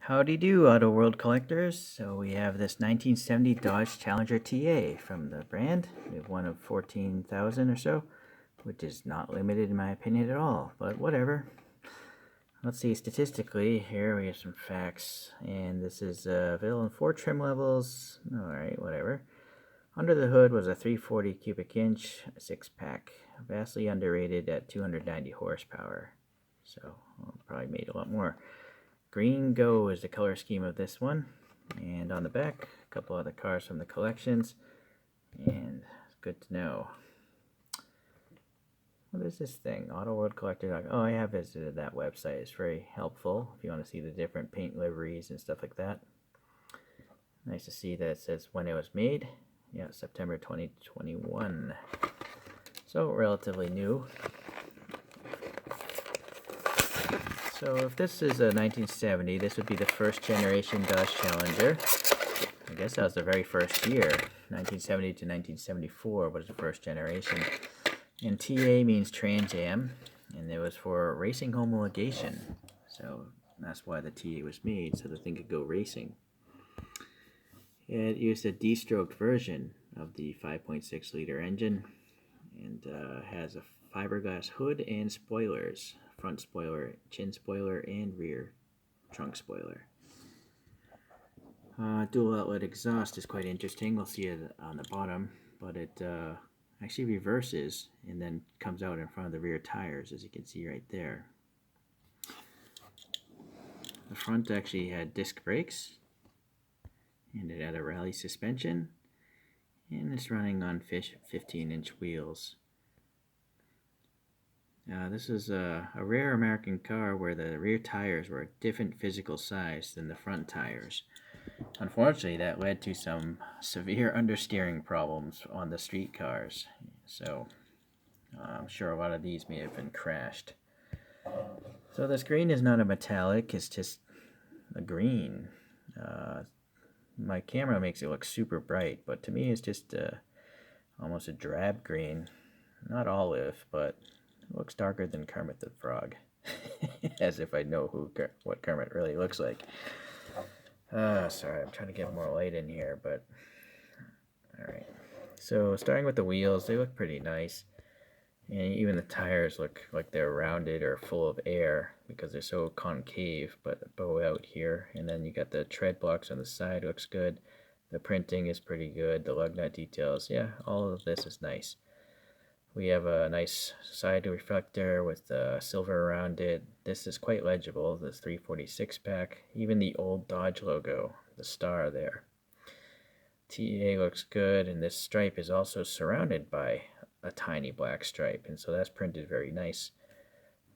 Howdy do, Auto World collectors. So we have this 1970 Dodge Challenger TA from the brand. We have one of 14,000 or so, which is not limited in my opinion at all, but whatever. Let's see, statistically, here we have some facts, and this is available in 4 trim levels. Alright, whatever. Under the hood was a 340 cubic inch 6-pack, vastly underrated at 290 horsepower. So, probably made a lot more. Green Go is the color scheme of this one. And on the back, a couple other cars from the collections. And it's good to know. What is this thing? AutoWorldCollector.com. Oh, I have visited that website. It's very helpful if you want to see the different paint liveries and stuff like that. Nice to see that it says when it was made. Yeah, September 2021. So, relatively new. So if this is a 1970, this would be the first generation Dodge Challenger. I guess that was the very first year. 1970 to 1974 was the first generation. And TA means Trans Am, and it was for racing homologation. So that's why the TA was made, so the thing could go racing. It used a D-stroked version of the 5.6 liter engine, and has a fiberglass hood and spoilers. Front spoiler, chin spoiler, and rear trunk spoiler. Dual outlet exhaust is quite interesting. We'll see it on the bottom, but it actually reverses and then comes out in front of the rear tires, as you can see right there. The front actually had disc brakes, and it had a rally suspension, and it's running on 15-inch wheels. This is a rare American car where the rear tires were a different physical size than the front tires. Unfortunately, that led to some severe understeering problems on the street cars. So I'm sure a lot of these may have been crashed. So this green is not a metallic, it's just a green. My camera makes it look super bright, but to me it's just almost a drab green. Not olive, but it looks darker than Kermit the Frog. As if I know what Kermit really looks like. Sorry, I'm trying to get more light in here, but alright. So starting with the wheels, they look pretty nice. And even the tires look like they're rounded or full of air because they're so concave, but bow out here. And then you got the tread blocks on the side, looks good. The printing is pretty good. The lug nut details, yeah, all of this is nice. We have a nice side reflector with silver around it. This is quite legible, this 346 pack. Even the old Dodge logo, the star there. TA looks good, and this stripe is also surrounded by a tiny black stripe, and so that's printed very nice.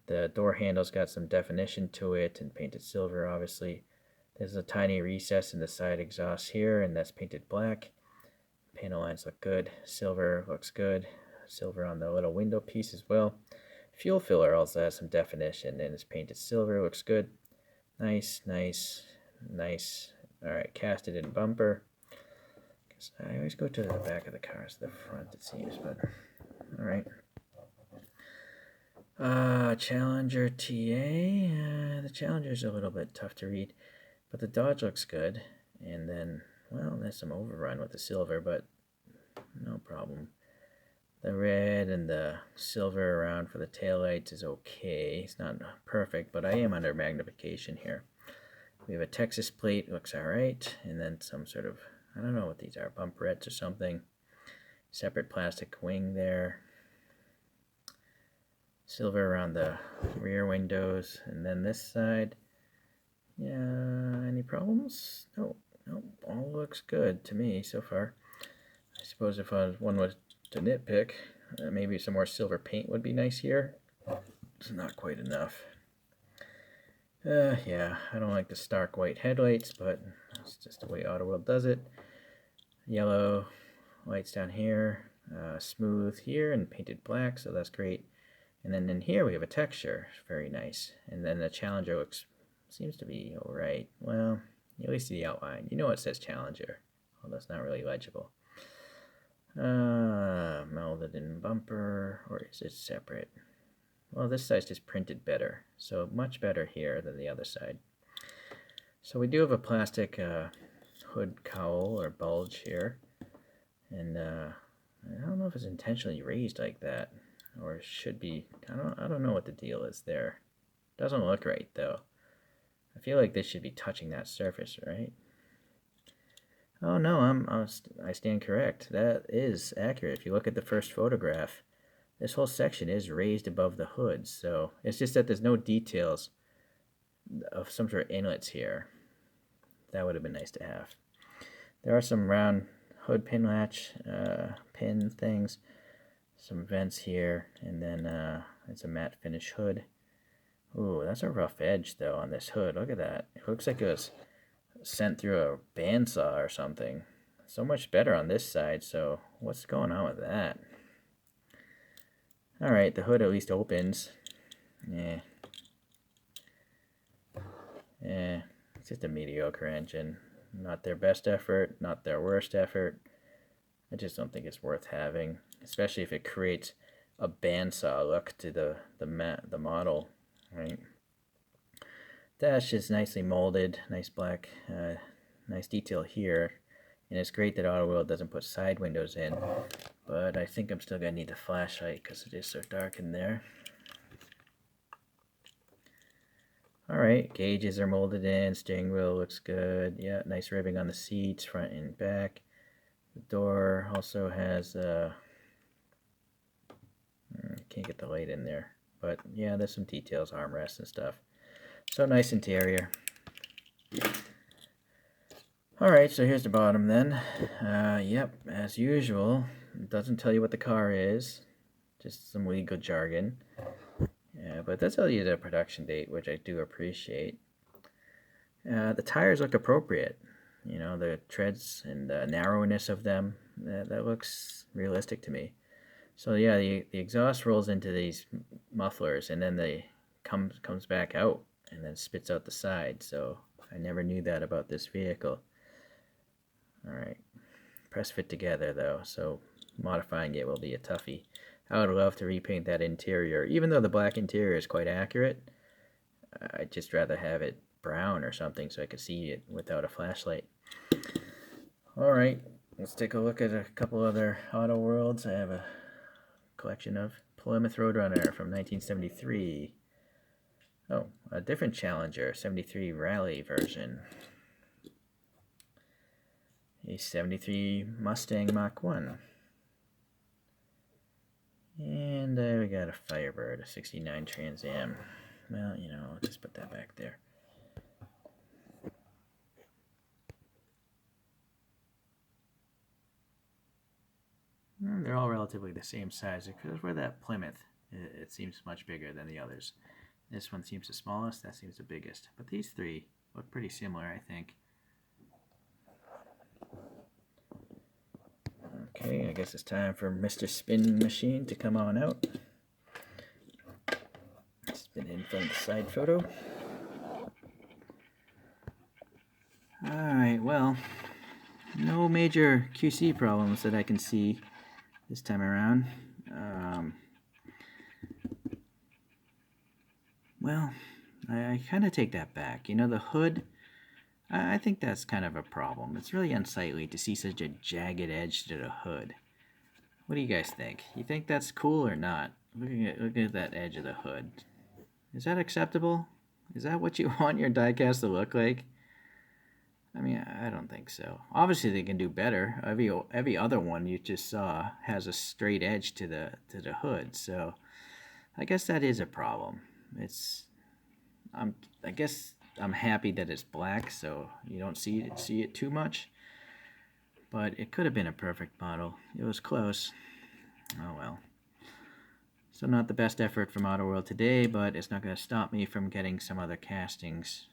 The door handle's got some definition to it and painted silver, obviously. There's a tiny recess in the side exhaust here, and that's painted black. Panel lines look good. Silver looks good. Silver on the little window piece as well. Fuel filler also has some definition and it's painted silver. Looks good. Nice, nice, nice. Alright, casted in bumper. I always go to the back of the car instead of the front, it seems, but alright. Challenger TA. The Challenger's a little bit tough to read, but the Dodge looks good. And then, well, there's some overrun with the silver, but no problem. The red and the silver around for the taillights is okay. It's not perfect, but I am under magnification here. We have a Texas plate, looks alright, and then some sort of, I don't know what these are, bumperettes or something. Separate plastic wing there. Silver around the rear windows, and then this side. Yeah, any problems? No, all looks good to me so far. I suppose if one was to nitpick, maybe some more silver paint would be nice here. It's not quite enough. Yeah, I don't like the stark white headlights, but it's just the way AutoWorld does it. Yellow lights down here, smooth here and painted black, so that's great. And then in here we have a texture, very nice. And then the Challenger seems to be alright. Well, at least the outline. You know it says Challenger, although it's not really legible. Melded in bumper, or is it separate? Well, this side's just printed better, so much better here than the other side. So we do have a plastic hood cowl or bulge here, and I don't know if it's intentionally raised like that, or it should be. I don't know what the deal is there. Doesn't look right though. I feel like this should be touching that surface, right? Oh no, I stand correct. That is accurate. If you look at the first photograph, this whole section is raised above the hood, so it's just that there's no details of some sort of inlets here. That would have been nice to have. There are some round hood pin latch pin things, some vents here, and then it's a matte finish hood. Ooh, that's a rough edge though on this hood. Look at that. It looks like it was sent through a bandsaw or something. So much better on this side, so what's going on with that? Alright, the hood at least opens. Yeah. It's just a mediocre engine. Not their best effort, not their worst effort. I just don't think it's worth having, especially if it creates a bandsaw look to the model, right? Dash is nicely molded, nice black, nice detail here, and it's great that Auto World doesn't put side windows in, but I think I'm still going to need the flashlight because it is so dark in there. Alright, gauges are molded in, steering wheel looks good, yeah, nice ribbing on the seats, front and back. The door also has, can't get the light in there, but yeah, there's some details, armrests and stuff. So nice interior. Alright, so here's the bottom then. Yep, as usual, it doesn't tell you what the car is, just some legal jargon. Yeah, but that tells you the production date, which I do appreciate. The tires look appropriate. You know, the treads and the narrowness of them, that looks realistic to me. So yeah, the exhaust rolls into these mufflers and then they comes back out and then spits out the side. So I never knew that about this vehicle. Alright, press fit together though, so modifying it will be a toughie. I would love to repaint that interior, even though the black interior is quite accurate. I'd just rather have it brown or something so I could see it without a flashlight. Alright, let's take a look at a couple other Auto Worlds. I have a collection of Plymouth Roadrunner from 1973. Oh, a different Challenger, 73 Rally version. A 73 Mustang Mach 1. And we got a Firebird, a 69 Trans Am. Well, you know, I'll just put that back there. They're all relatively the same size, because where that Plymouth, it seems much bigger than the others. This one seems the smallest, that seems the biggest. But these three look pretty similar, I think. Okay, I guess it's time for Mr. Spin Machine to come on out. Spin in from the side photo. Alright, well, no major QC problems that I can see this time around. Well, I kind of take that back. You know, the hood, I think that's kind of a problem. It's really unsightly to see such a jagged edge to the hood. What do you guys think? You think that's cool or not? Look at that edge of the hood. Is that acceptable? Is that what you want your diecast to look like? I mean, I don't think so. Obviously, they can do better. Every other one you just saw has a straight edge to the hood, so I guess that is a problem. I guess I'm happy that it's black, so you don't see it too much. But it could have been a perfect model. It was close. Oh well. So not the best effort from Auto World today, but it's not going to stop me from getting some other castings.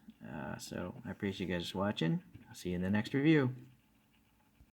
So I appreciate you guys watching. I'll see you in the next review.